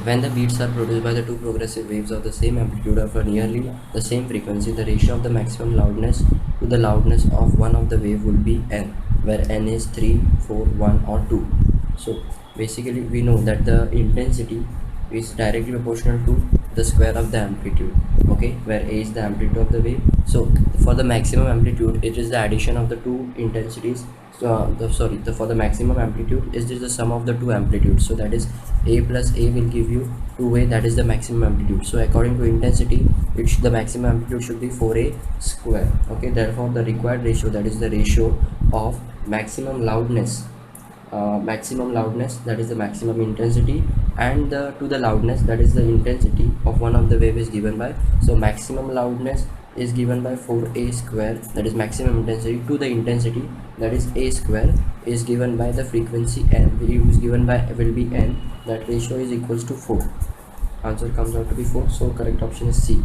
when the beats are produced by the two progressive waves of the same amplitude of a nearly the same frequency, the ratio of the maximum loudness to the loudness of one of the wave would be n, where n is 3, 4, 1 or 2. So basically we know that the intensity is directly proportional to the square of the amplitude, okay, where a is the amplitude of the wave. So for the maximum amplitude, it is the addition of the two intensities. So for the maximum amplitude is just the sum of the two amplitudes, so that is a plus a will give you 2a, that is the maximum amplitude. So according to intensity, the maximum amplitude should be 4a square, okay. Therefore the required ratio, that is the ratio of maximum loudness, that is the maximum intensity, and to the loudness, that is the intensity of one of the wave, is given by, so maximum loudness is given by 4a square, that is maximum intensity, to the intensity, that is a square, is given by the frequency n, is given by will be n. That ratio is equals to 4. Answer comes out to be 4, so correct option is C.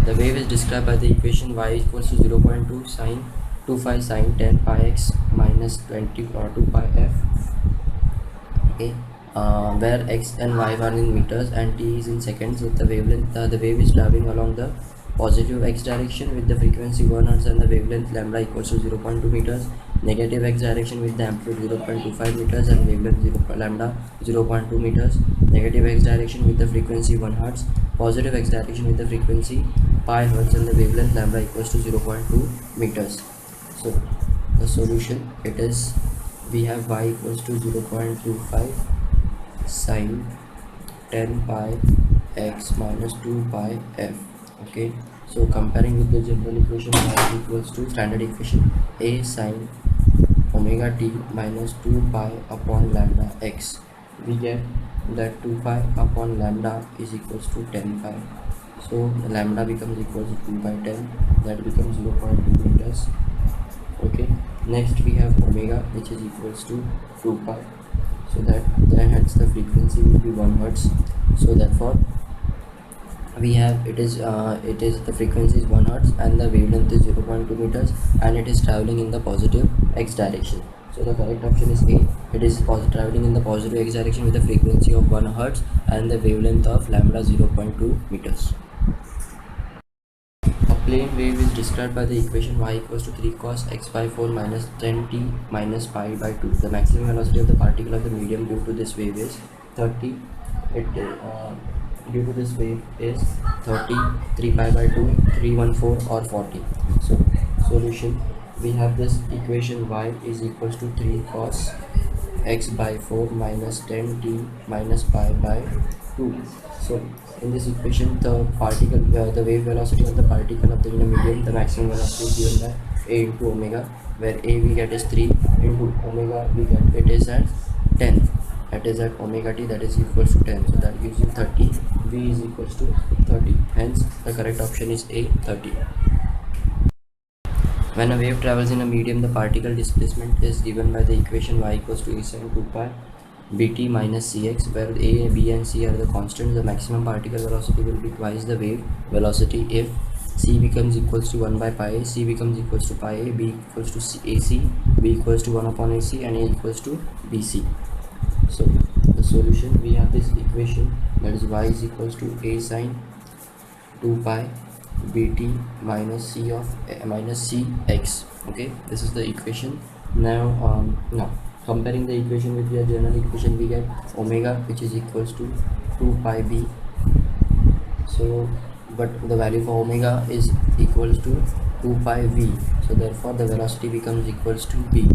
The wave is described by the equation y equals to 0.2 sine 25 sine 10 pi x minus 20 or 2 pi f, okay, where x and y are in meters and t is in seconds. With the wavelength, the wave is traveling along the positive x direction with the frequency 1 Hz and the wavelength lambda equals to 0.2 meters, negative x direction with the amplitude 0.25 meters and wavelength lambda 0.2 meters, negative x direction with the frequency 1 Hz, positive x direction with the frequency pi Hz and the wavelength lambda equals to 0.2 meters. So the solution, it is, we have y equals to 0.25 sine 10 pi x minus 2 pi f, okay. So comparing with the general equation, y equals to standard equation a sine omega t minus 2 pi upon lambda x, we get that 2 pi upon lambda is equals to 10 pi, so lambda becomes equals to 2 by 10, that becomes 0.2 meters, okay. Next we have omega, which is equals to 2 pi, so that hence the frequency will be 1 Hz. So therefore we have, it is the frequency is 1 Hz and the wavelength is 0.2 meters and it is traveling in the positive x direction. So the correct option is A. It is traveling in the positive x direction with a frequency of 1 Hz and the wavelength of lambda 0.2 meters. A plane wave is described by the equation y equals to 3 cos x by 4 minus 10t minus pi by 2. The maximum velocity of the particle of the medium due to this wave is 30. Due to this wave is 30, 3 pi by 2, 314 or 40. So solution, we have this equation y is equals to 3 cos x by 4 minus 10t minus pi by 2. So in this equation, the particle, the wave velocity of the particle of the medium, the maximum velocity is given by a into omega, where a we get is 3 into omega we get it is at 10. That is at omega t, that is equals to 10, so that gives you 30. V is equals to 30, hence the correct option is A, 30. When a wave travels in a medium, the particle displacement is given by the equation y equals to a sine 2 pi bt minus cx, where a, b and c are the constants. The maximum particle velocity will be twice the wave velocity if c becomes equals to 1 by pi a, c becomes equals to pi a, b equals to ac, b equals to 1 upon ac and a equals to bc. So the solution, we have this equation, that is y is equals to a sine 2 pi bt minus c of minus cx, okay. This is the equation. Now comparing the equation with the general equation, we get omega, which is equals to 2 pi b. So but the value for omega is equals to 2 pi v, so therefore the velocity becomes equals to b.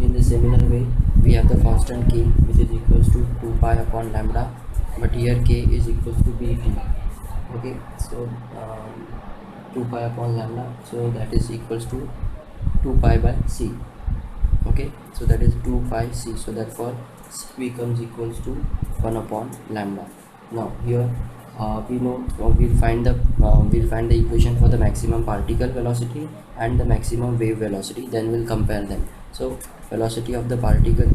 In the similar way, we have the constant k, which is equals to 2 pi upon lambda, but here k is equals to bt, okay. So 2 pi upon lambda, so that is equals to 2 pi by c, okay. So that is 2 pi c, so therefore c becomes equals to 1 upon lambda. Now here we know we'll find the equation for the maximum particle velocity and the maximum wave velocity, then we'll compare them. So velocity of the particle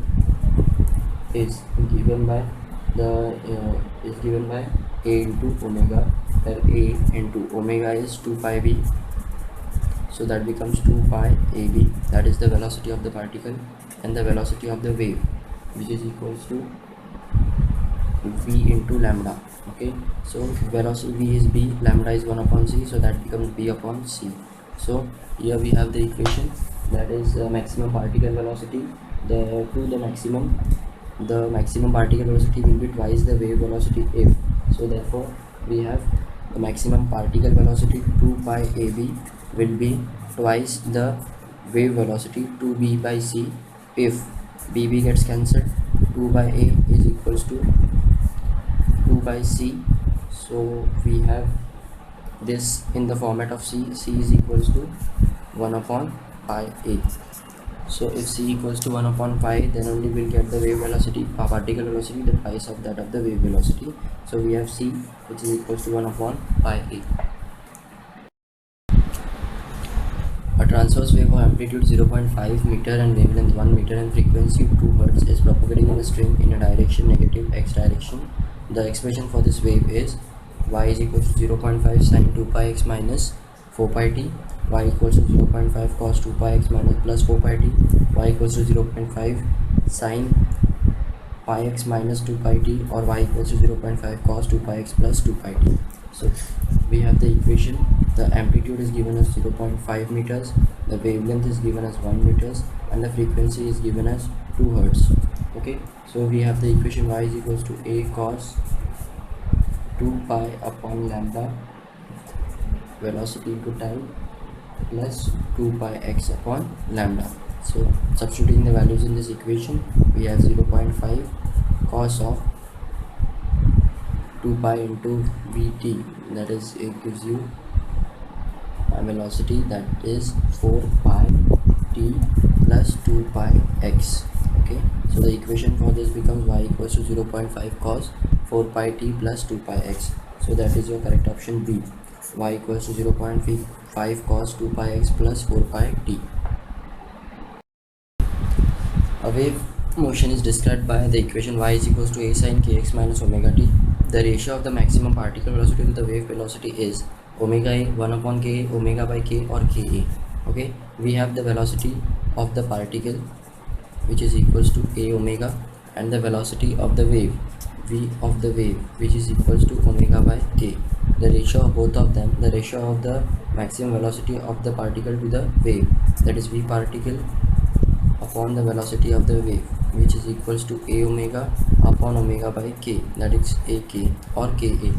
is given by a into omega, where a into omega is 2 pi b, so that becomes 2 pi ab, that is the velocity of the particle, and the velocity of the wave, which is equals to v into lambda. Okay, so velocity v is b, lambda is 1 upon c, so that becomes b upon c. So here we have the equation, that is maximum particle velocity. The maximum particle velocity will be twice the wave velocity if, so therefore we have the maximum particle velocity 2 pi ab will be twice the wave velocity 2b by c if bb gets cancelled. 2 by a is equals to 2 by c, so we have this in the format of c is equals to 1 upon pi a. So if c equals to 1 upon pi, then only we'll get the wave velocity, particle velocity, the twice of that of the wave velocity. So we have c, which is equals to 1 upon pi a. A transverse wave of amplitude 0.5 meter and wavelength 1 meter and frequency 2 Hz is propagating in a string in a direction negative x direction. The expression for this wave is y is equals to 0.5 sin 2 pi x minus 4 pi t, y equals to 0.5 cos 2 pi x minus plus 4 pi t, y equals to 0.5 sin pi x minus 2 pi t, or y equals to 0.5 cos 2 pi x plus 2 pi t. So we have the equation. The amplitude is given as 0.5 meters, the wavelength is given as 1 meters, and the frequency is given as 2 hertz. Okay, so we have the equation y is equals to a cos 2 pi upon lambda velocity into time plus 2 pi x upon lambda. So substituting the values in this equation, we have 0.5 cos of 2 pi into vt, that is, it gives you a velocity that is 4 pi t plus 2 pi x. Okay, so the equation for this becomes y equals to 0.5 cos 4 pi t plus 2 pi x. So that is your correct option B, y equals to 0.5 cos 2 pi x plus 4 pi t. A wave motion is described by the equation y is equals to a sin kx minus omega t. The ratio of the maximum particle velocity to the wave velocity is omega a 1 upon k, omega by k, or ka. Okay, we have the velocity of the particle, which is equals to a omega, and the velocity of the wave, v of the wave, which is equals to omega by k. The ratio of both of them, the ratio of the maximum velocity of the particle to the wave, that is v particle upon the velocity of the wave, which is equals to a omega upon omega by k, that is ak or ka.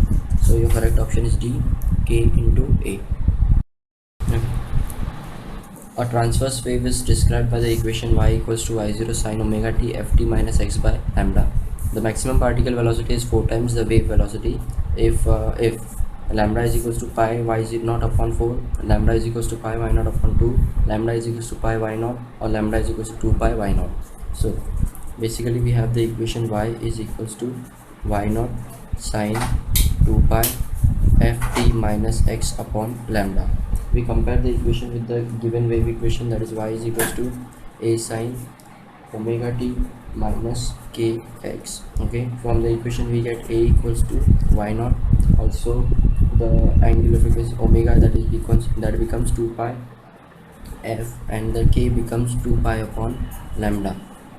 So your correct option is D, k into a. A transverse wave is described by the equation y equals to y0 sin omega t ft minus x by lambda. The maximum particle velocity is 4 times the wave velocity if lambda is equals to pi y0 upon 4, lambda is equals to pi y0 upon 2, lambda is equals to pi y0, or lambda is equals to 2 pi y0. So basically we have the equation y is equals to y0 sin 2 pi ft minus x upon lambda. We compare the equation with the given wave equation, that is y is equals to a sin omega t minus kx. Okay, from the equation we get a equals to y0, also the angle of equation omega, that becomes 2 pi f, and the k becomes 2 pi upon lambda.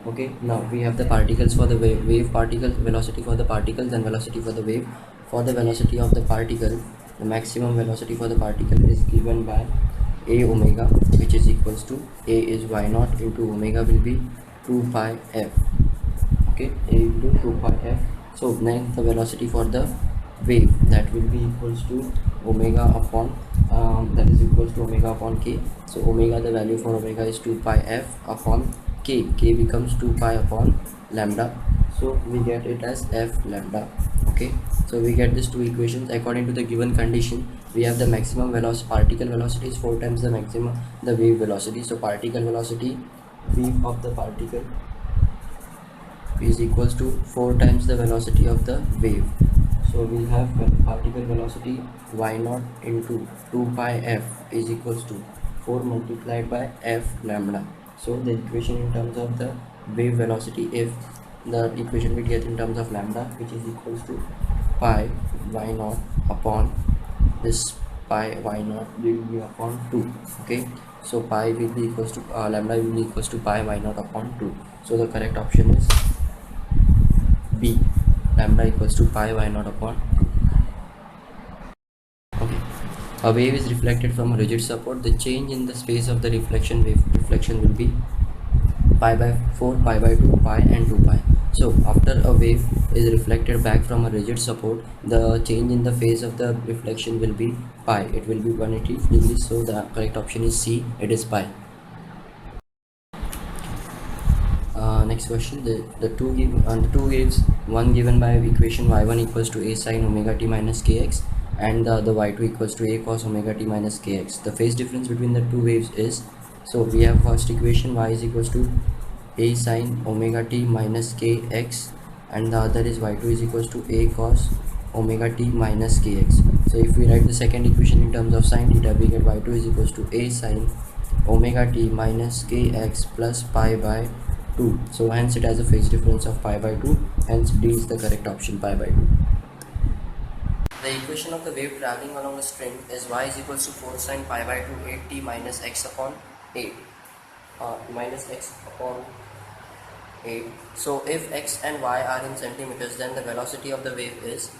Okay, now we have the particles for the wave particle velocity for the particles and velocity for the wave. For the velocity of the particle, the maximum velocity for the particle is given by a omega, which is equals to a is y0 into omega will be 2 pi f. Okay, a into 2 pi f. So next the velocity for the wave, that will be equals to omega upon that is equals to omega upon k. So omega, the value for omega is 2 pi f upon k, becomes 2 pi upon lambda, so we get it as f lambda. Okay, so we get these two equations. According to the given condition, we have the maximum velocity, particle velocity is 4 times the maximum the wave velocity. So particle velocity, v of the particle, is equals to 4 times the velocity of the wave. So we have particle velocity y0 into 2 pi f is equals to 4 multiplied by f lambda. So the equation in terms of the wave velocity, if the equation we get in terms of lambda, which is equals to pi y0 upon this pi y0 will be upon 2. Okay, so pi will be equals to lambda will be equals to pi y0 upon 2. So the correct option is B. lambda equals to pi y naught upon. Okay, a wave is reflected from a rigid support. The change in the space of the reflection will be pi by 4, pi by 2, pi and 2 pi. So after a wave is reflected back from a rigid support, the change in the phase of the reflection will be pi. It will be 180 degrees. So the correct option is C. It is pi. Next question. The two waves, one given by equation y1 equals to a sin omega t minus kx, and the other y2 equals to a cos omega t minus kx. The phase difference between the two waves is, so we have first equation y is equals to a sin omega t minus kx, and the other is y2 is equals to a cos omega t minus kx. So if we write the second equation in terms of sin theta, we get y2 is equals to a sin omega t minus kx plus pi by 2. So hence it has a phase difference of pi by 2, hence D is the correct option, pi by 2. The equation of the wave traveling along a string is y is equals to 4 sin pi by 2 8t minus x upon 8 minus x upon 8. So if x and y are in centimeters, then the velocity of the wave is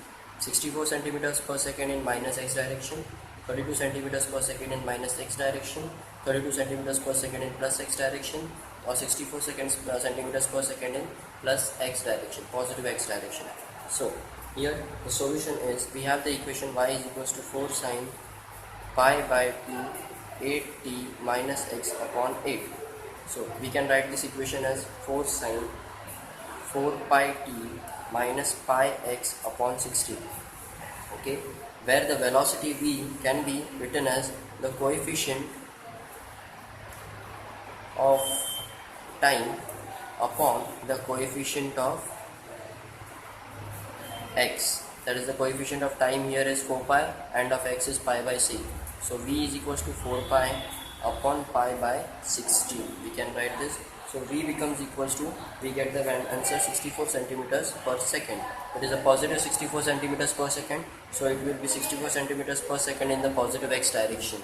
64 centimeters per second in minus x direction, 32 centimeters per second in minus x direction, 32 centimeters per second in plus x direction, or 64 centimeters per second in plus x direction, positive x direction. So here the solution is, we have the equation y is equals to 4 sin pi by 2 8t minus x upon 8. So we can write this equation as 4 sin 4 pi t minus pi x upon 16. Okay, where the velocity v can be written as the coefficient of time upon the coefficient of x. That is, the coefficient of time here is 4 pi and of x is pi by 6. So v is equals to 4 pi upon pi by 16. We can write this. So v becomes equals to, we get the answer 64 centimeters per second. It is a positive 64 centimeters per second. So it will be 64 centimeters per second in the positive x direction.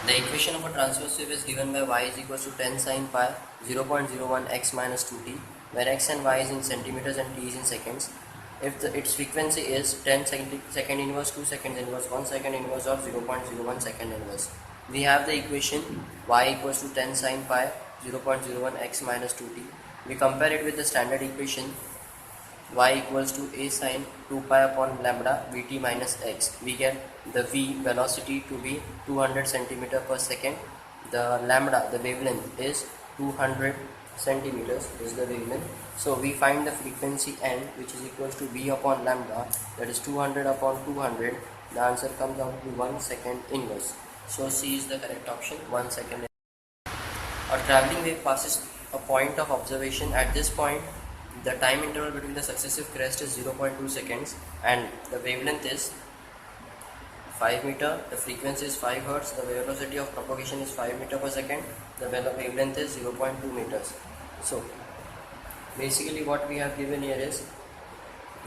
The equation of a transverse wave is given by y is equals to 10 sin pi 0.01 x minus 2t, where x and y is in centimeters and t is in seconds. If its frequency is 10 second inverse, 2 seconds inverse, 1 second inverse, or 0.01 second inverse. We have the equation y equals to 10 sin pi 0.01 x minus 2t. We compare it with the standard equation y equals to a sin 2 pi upon lambda vt minus x. We get the v velocity to be 200 centimeter per second. The lambda, the wavelength, is 200 centimeters is the wavelength. So we find the frequency n, which is equals to v upon lambda, that is 200 upon 200. The answer comes out to 1 second inverse. So C is the correct option, 1 second. A traveling wave passes a point of observation. At this point, the time interval between the successive crest is 0.2 seconds and the wavelength is 5 meter, the frequency is 5 hertz, the velocity of propagation is 5 meter per second, the wavelength is 0.2 meters. So basically what we have given here is,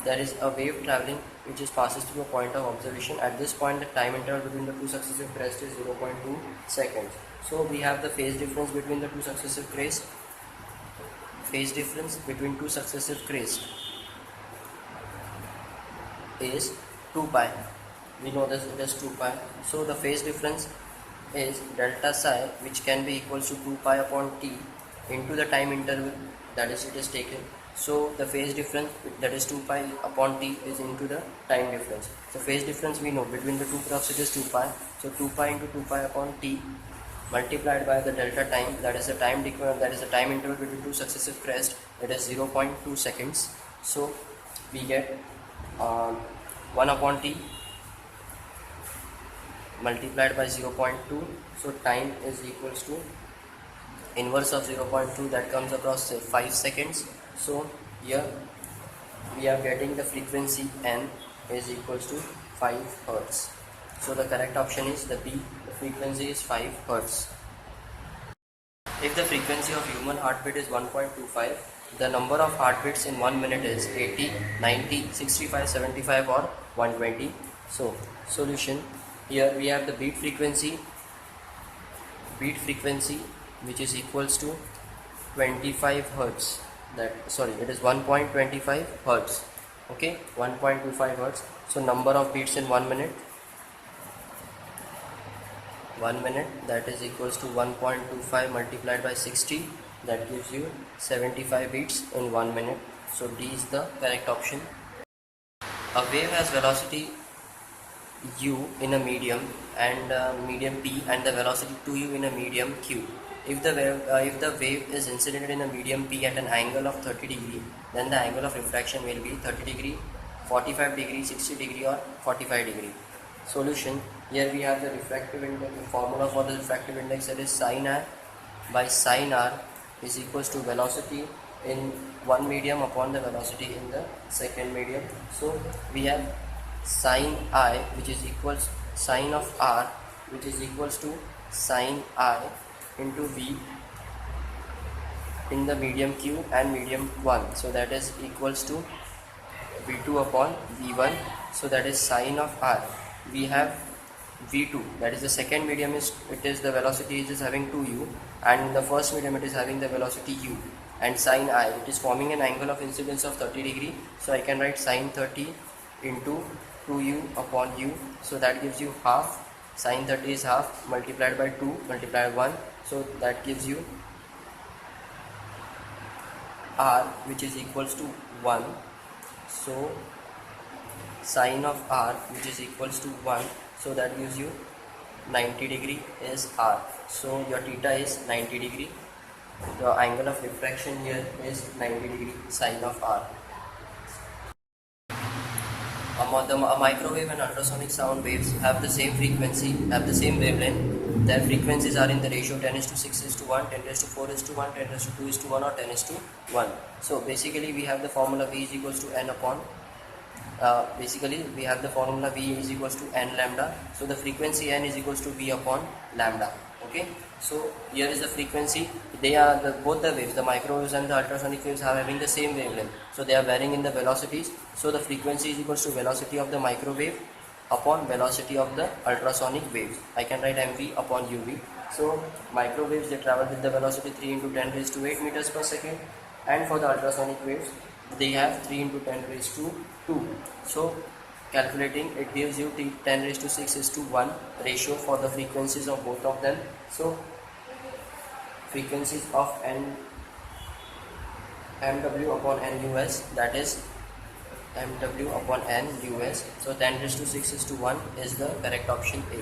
there is a wave traveling which is passes through a point of observation. At this point, the time interval between the two successive crests is 0.2 seconds. So we have the phase difference between the two successive crests. Phase difference between two successive crests is 2 pi. We know this, it is 2 pi. So the phase difference is delta psi, which can be equals to 2 pi upon t into the time interval, that is, it is taken. So the phase difference, that is 2 pi upon t, is into the time difference. So phase difference we know between the two graphs, it is 2 pi. So 2 pi into 2 pi upon t multiplied by the delta time, that is the time interval between two successive crests, it is 0.2 seconds. So we get 1 upon t multiplied by 0.2. So time is equals to inverse of 0.2, that comes across 5 seconds. So here we are getting the frequency n is equals to 5 hertz. So the correct option is the B. The frequency is 5 hertz. If the frequency of human heartbeat is 1.25, the number of heartbeats in 1 minute is 80, 90, 65, 75 or 120. So solution, here we have the beat frequency which is equals to 25 hertz. that, sorry, it is 1.25 hertz. Okay, 1.25 hertz. So number of beats in 1 minute, 1 minute, that is equals to 1.25 multiplied by 60, that gives you 75 beats in 1 minute. So D is the correct option. A wave has velocity u in a medium and medium p, and the velocity 2u in a medium q. If the wave is incident in a medium p at an angle of 30 degree, then the angle of refraction will be 30 degree, 45 degree, 60 degree, or 45 degree. Solution: here we have the refractive index. The formula for the refractive index, that is sin r by sin r is equals to velocity in one medium upon the velocity in the second medium. So we have sin I, which is equals sin of r, which is equals to sin I into v in the medium q and medium 1. So that is equals to v2 upon v1. So that is sin of r. We have v2, that is the second medium, is it is the velocity is having 2u, and in the first medium it is having the velocity u, and sin I, it is forming an angle of incidence of 30 degree. So I can write sin 30 into 2u upon u. So that gives you half. Sin 30 is half multiplied by 2 multiplied by 1. So that gives you r, which is equals to 1. So sin of r, which is equals to 1, so that gives you 90 degree is r. So your theta is 90 degree. The angle of refraction here is 90 degree sin of r. A microwave and ultrasonic sound waves have the same frequency, have the same wavelength. Their frequencies are in the ratio 10:6:1, 10:4:1, 10:2:1, or 10:1. So basically we have the formula V is equals to n upon we have the formula V is equals to n lambda. So the frequency n is equals to V upon lambda. Okay, so here is the frequency. They are both the waves, the microwaves and the ultrasonic waves, are having the same wavelength. So they are varying in the velocities. So the frequency is equals to velocity of the microwave upon velocity of the ultrasonic waves. I can write mv upon uv. So microwaves, they travel with the velocity 3 into 10 raised to 8 meters per second, and for the ultrasonic waves they have 3 into 10 raised to 2. So calculating, it gives you 10 raised to 6:1 ratio for the frequencies of both of them. So frequencies of mw upon nus, that is mw upon nus. So 10 raised to 6:1 is the correct option A.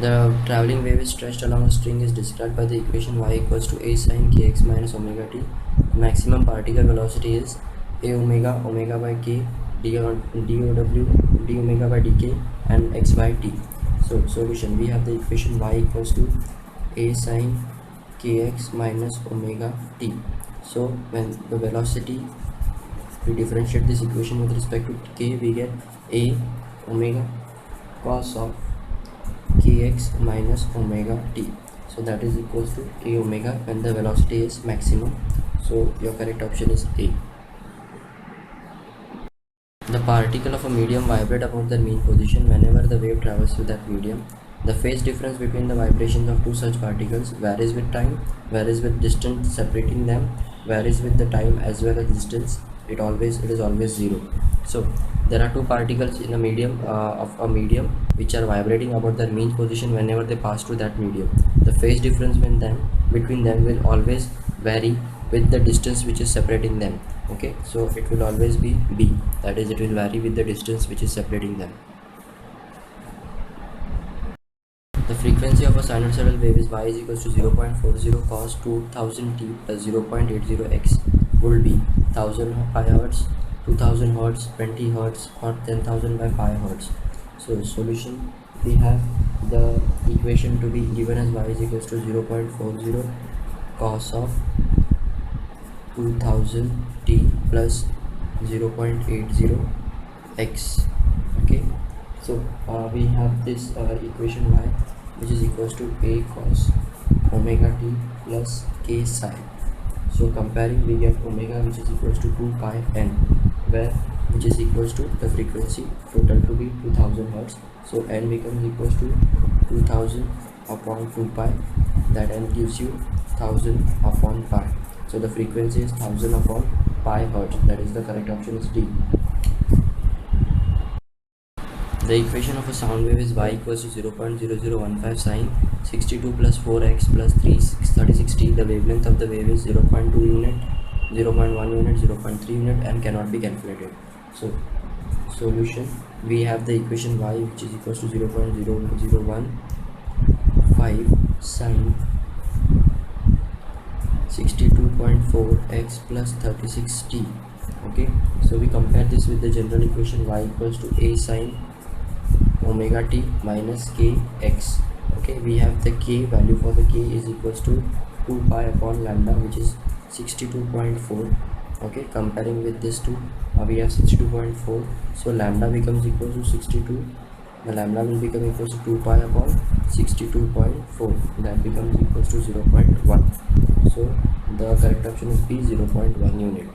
The traveling wave is stretched along a string is described by the equation y equals to a sin kx minus omega t. Maximum particle velocity is a omega, omega by k, dow, d omega by dk, and x by t. So solution, we have the equation y equals to a sin kx minus omega t. So when the velocity, we differentiate this equation with respect to k, we get a omega cos of kx minus omega t. So that is equals to a omega when the velocity is maximum. So your correct option is A. The particle of a medium vibrate about their mean position whenever the wave travels through that medium. The phase difference between the vibrations of two such particles varies with time, varies with distance separating them, varies with the time as well as distance. It is always zero. So there are two particles in a medium of a medium which are vibrating about their mean position whenever they pass through that medium. The phase difference between them will always vary with the distance which is separating them. Okay, so it will always be B, that is, it will vary with the distance which is separating them. The frequency of a sinusoidal wave is y is equals to 0.40 cos 2000 t plus 0.80 x would be 1000 pi hertz, 2000 hertz, 20 hertz, or 10,000 by 5 hertz. So solution, we have the equation to be given as y is equals to 0.40 cos of 2000 t plus 0.80 x. Okay, so we have this equation y, which is equals to a cos omega t plus k sine. So comparing, we get omega, which is equals to 2 pi n, where which is equals to the frequency total to be 2000 hertz. So n becomes equals to 2000 upon 2 pi, that n gives you 1000 upon pi. So the frequency is 1000 upon pi hertz. That is the correct option is D. The equation of a sound wave is y equals to 0.0015 sine 62 plus 4x plus 36t. The wavelength of the wave is 0.2 unit, 0.1 unit, 0.3 unit and cannot be calculated. So solution, we have the equation y which is equals to 0.0015 sine 62.4x plus 36t. Okay, so we compare this with the general equation y equals to a sine omega t minus kx. Okay, we have the k value for the k is equals to 2 pi upon lambda, which is 62.4. okay, comparing with this two, we have 62.4, so lambda becomes equal to 62. The lambda will become equals to 2 pi upon 62.4, that becomes equals to 0.1. so the correct option is B, 0.1 unit.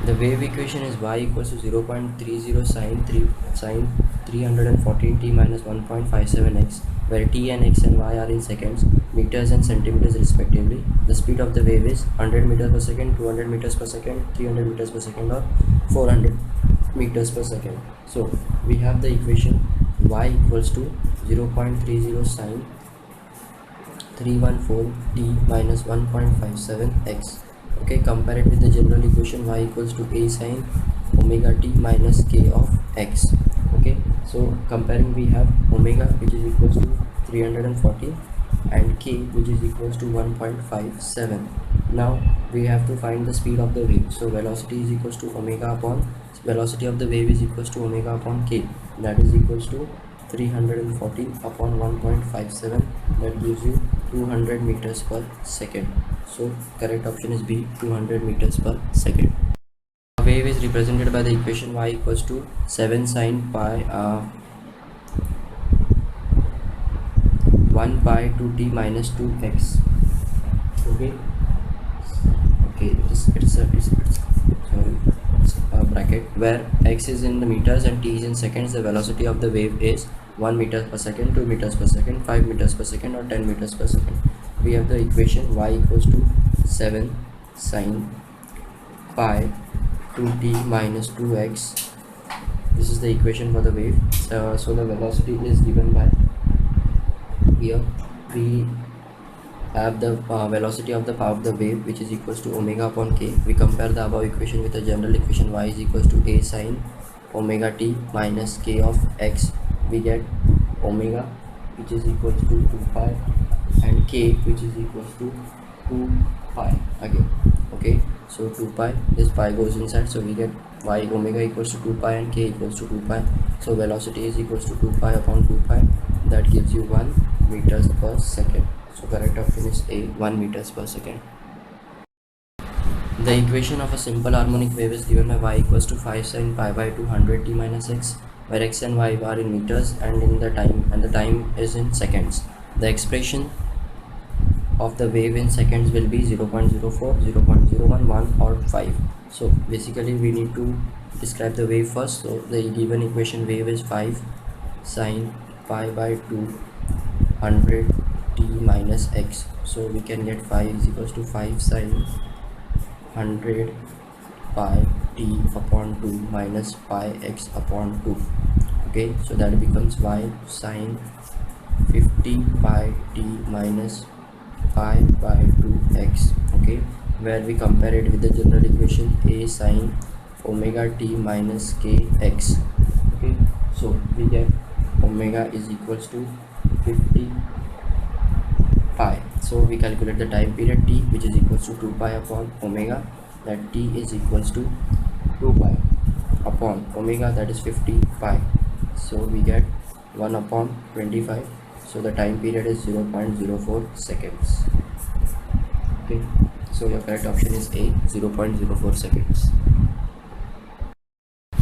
The wave equation is y equals to 0.30 sine 314t minus 1.57x, where t and x and y are in seconds, meters and centimeters respectively. The speed of the wave is 100 meters per second, 200 meters per second, 300 meters per second or 400 meters per second. So we have the equation y equals to 0.30 sine 314t minus 1.57x. okay, compare it with the general equation y equals to a sine omega t minus k of x. okay, so comparing, we have omega which is equals to 340 and k which is equals to 1.57. now we have to find the speed of the wave, so velocity is equals to omega upon velocity of the wave is equals to omega upon k, that is equals to 340 upon 1.57, that gives you 200 meters per second. So correct option is B, 200 meters per second. A wave is represented by the equation y equals to 7 sine pi 1 pi 2t minus 2x. okay, it's a bracket where x is in the meters and t is in seconds. The velocity of the wave is 1 meter per second, 2 meters per second, 5 meters per second or 10 meters per second. We have the equation y equals to 7 sine pi 2t minus 2x. This is the equation for the wave. So the velocity is given by, here we have the velocity of the wave which is equals to omega upon k. We compare the above equation with the general equation y is equals to a sine omega t minus k of x. We get omega which is equals to 2 pi and k which is equals to 2 pi again. okay, so 2 pi, this pi goes inside, so we get y omega equals to 2 pi and k equals to 2 pi. So velocity is equals to 2 pi upon 2 pi, that gives you 1 meters per second. So correct option is A, 1 meters per second. The equation of a simple harmonic wave is given by y equals to 5 sine pi by 2 100t minus x, where x and y are in meters and the time is in seconds. The expression of the wave in seconds will be 0.04, 0.01, 1 or 5. So basically we need to describe the wave first. So the given equation wave is 5 sine pi by 2 100 t minus x. So we can get 5 is equals to 5 sine 100 pi t upon 2 minus pi x upon 2. okay, so that becomes y sine 50 pi t minus pi by 2x. okay, where we compare it with the general equation a sine omega t minus kx. okay, so we get omega is equals to 50 pi. So we calculate the time period t, which is equals to 2 pi upon omega, that t is equals to 2 pi upon omega, that is 50 pi. So we get 1 upon 25. So the time period is 0.04 seconds. okay, so your correct option is A, 0.04 seconds.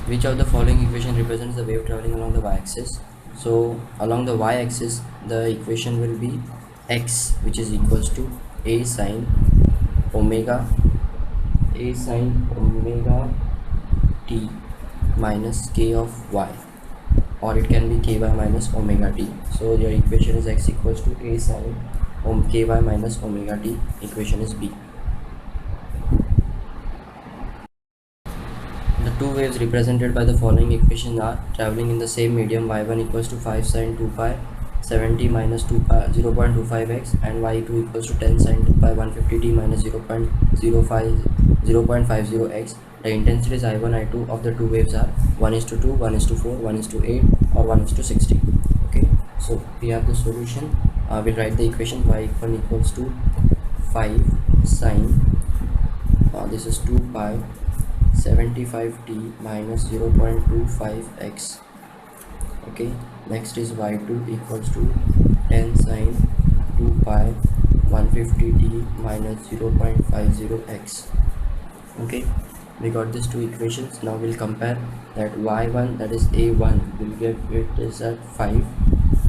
Which of the following equation represents the wave traveling along the y-axis? So along the y-axis the equation will be x, which is equals to a sine omega t minus k of y, or it can be ky minus omega t. So your equation is x equals to a sine ky minus omega t. Equation is B. The two waves represented by the following equation are traveling in the same medium. Y1 equals to 5 sine 2 pi 70 minus 2 pi 0.25x, and y2 equals to 10 sine 2 pi 150t minus 0.50x. The intensities I1 I2 of the two waves are 1:2, 1:4, 1:8, or 1:60. Okay, so we have the solution. We'll write the equation. Y1 equals to 5 sine this is 2 pi 75t minus 0.25x. okay, next is y2 equals to 10 sine 2 pi 150t minus 0.50x. okay, we got these two equations. Now we'll compare that y1, that is a1, we'll get it is at 5,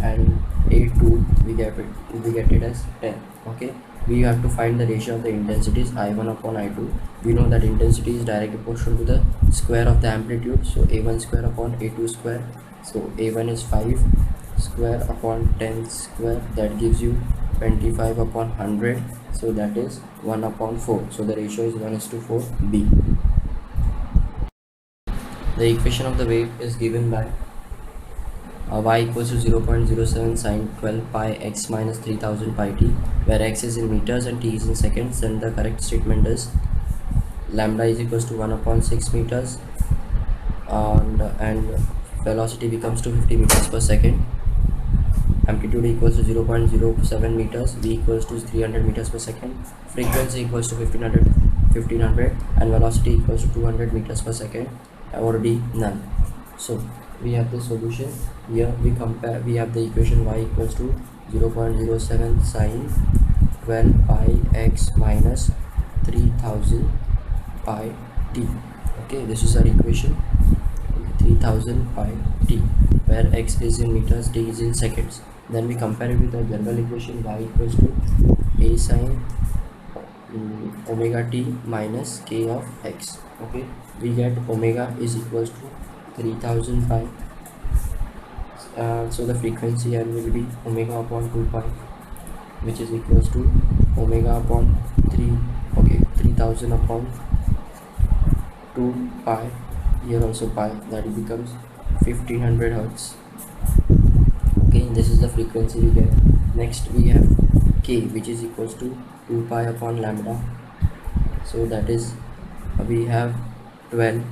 and a2 we get it as 10. okay, we have to find the ratio of the intensities I1 upon I2. We know that intensity is directly proportional to the square of the amplitude, so a1 square upon a2 square. So a1 is 5 square upon 10 square, that gives you 25 upon 100, so that is 1 upon 4. So the ratio is 1:4. B. The equation of the wave is given by y equals to 0.07 sine 12 pi x minus 3000 pi t, where x is in meters and t is in seconds. Then the correct statement is lambda is equals to 1 upon 6 meters, and velocity becomes to 50 meters per second. Amplitude equals to 0.07 meters, v equals to 300 meters per second, frequency equals to 1500, and velocity equals to 200 meters per second, or D, none. So we have the solution. Here we compare, we have the equation y equals to 0.07 sine 12 pi x minus 3000 pi t. okay, this is our equation, 3000 pi t, where x is in meters, t is in seconds. Then we compare it with the general equation y equals to a sine omega t minus k of x. okay, we get omega is equals to 3000 pi, so the frequency here will be omega upon 2 pi, which is equals to omega upon 3000 upon 2 pi, here also pi, that it becomes 1500 hertz. okay, this is the frequency we get. Next we have k, which is equals to 2 pi upon lambda, so that is we have 12.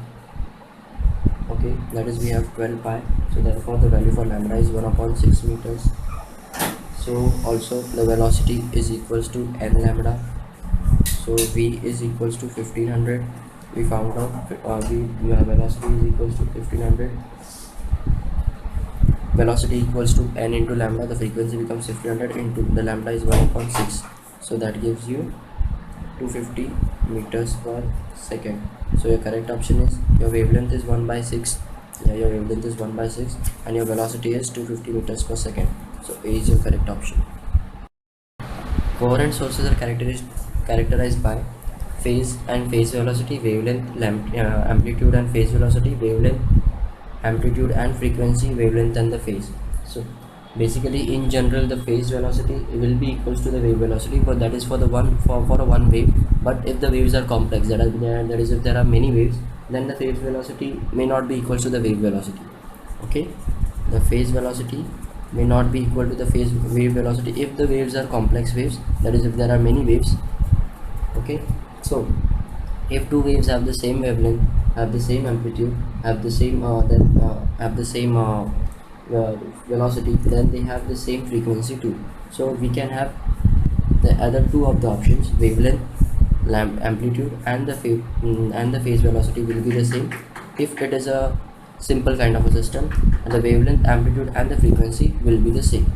okay, that is we have 12 pi, so therefore the value for lambda is 1 upon 6 meters. So also the velocity is equals to n lambda, so v is equals to 1500. We found out velocity is equals to 1500, velocity equals to n into lambda, the frequency becomes 1500 into the lambda is 1 upon 6, so that gives you 250 meters per second. So your correct option is, your wavelength is 1 by 6, your wavelength is 1 by 6, and your velocity is 250 meters per second. So A is your correct option. Coherent sources are characterized by phase and phase velocity, wavelength, amplitude and phase velocity, wavelength, amplitude and frequency, wavelength and the phase. So basically in general the phase velocity will be equals to the wave velocity, but that is for the one wave. But if the waves are complex, that is if there are many waves, then the phase velocity may not be equals to the wave velocity. okay, the phase velocity may not be equal to the wave velocity if the waves are complex waves, that is if there are many waves. okay, so if two waves have the same wavelength, have the same amplitude, have the same velocity, then they have the same frequency too. So we can have the other two of the options, wavelength, amplitude and the phase velocity will be the same if it is a simple kind of a system, and the wavelength, amplitude and the frequency will be the same.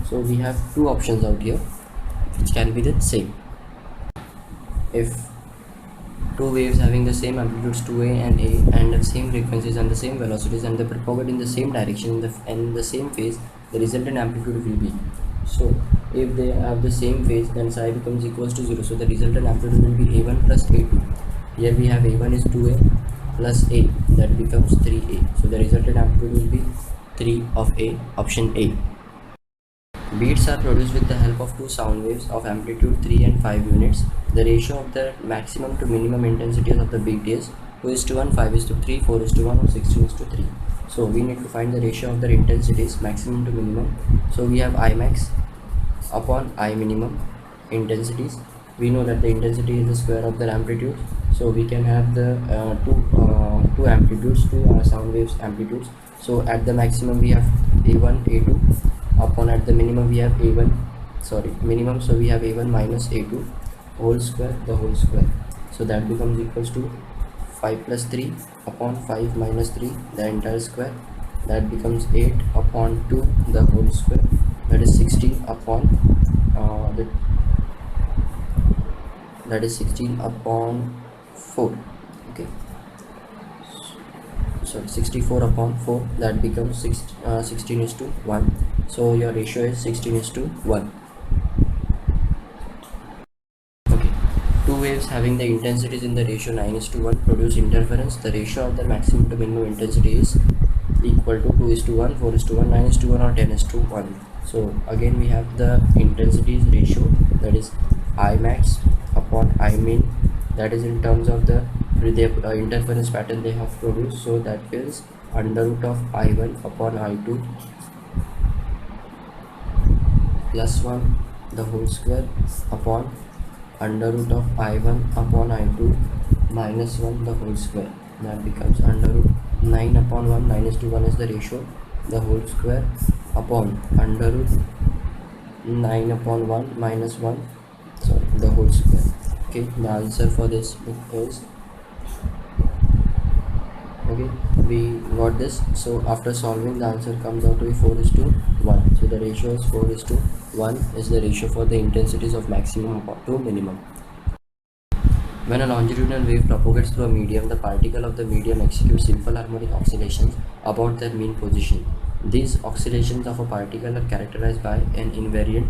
So we have two options out here which can be the same. If two waves having the same amplitudes 2a and a, and the same frequencies and the same velocities, and they propagate in the same direction in the same phase, the resultant amplitude will be. So if they have the same phase, then psi becomes equals to 0, so the resultant amplitude will be a1 plus a2. Here we have a1 is 2a plus a, that becomes 3a, so the resultant amplitude will be 3 of a, option A. Beats are produced with the help of two sound waves of amplitude 3 and 5 units. The ratio of the maximum to minimum intensities of the beat is 2 is to 1, 5 is to 3, 4 is to 1 or 16 is to 3. So we need to find the ratio of the intensities maximum to minimum. So we have I max upon I minimum intensities. We know that the intensity is the square of the amplitude. So we can have the two amplitudes, two sound waves amplitudes. So at the maximum we have A1, A2 upon at the minimum we have A1, minimum, so we have A1 minus A2 whole square, the whole square. So that becomes equals to 5 plus 3 upon 5 minus 3, the entire square. That becomes 8 upon 2, the whole square. That is 16 upon that is 16 upon 4. Okay, so 64 upon 4, that becomes 16 is to 1. So your ratio is 16 is to 1. Okay, two waves having the intensities in the ratio 9 is to 1 produce interference. The ratio of the maximum to minimum intensity is equal to 2 is to 1, 4 is to 1, 9 is to 1 or 10 is to 1. So again we have the intensities ratio, that is I max upon I min, that is in terms of the interference pattern they have produced. So that is under root of I1 upon I2 plus 1 the whole square upon under root of I1 upon I2 minus 1 the whole square. That becomes under root 9 upon 1, 9 is to 1 is the ratio, the whole square upon under root 9 upon 1 minus 1, the whole square. Okay, the answer for this is, okay, we got this. So after solving, the answer comes out to be 4 is to 1. So the ratio is 4 is to 1 is the ratio for the intensities of maximum to minimum. When a longitudinal wave propagates through a medium, the particle of the medium executes simple harmonic oscillations about their mean position. These oscillations of a particle are characterized by an invariant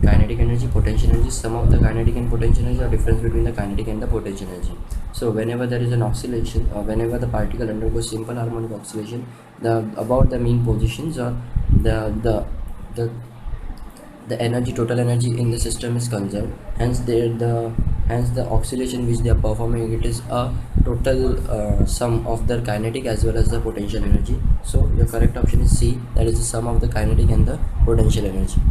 kinetic energy, potential energy. Sum of the kinetic and potential energy, or difference between the kinetic and the potential energy. So whenever there is an oscillation, or whenever the particle undergoes simple harmonic oscillation, the about the mean positions, or the energy, total energy in the system is conserved. Hence the oscillation which they are performing, it is a total sum of the kinetic as well as the potential energy. So your correct option is C, that is the sum of the kinetic and the potential energy.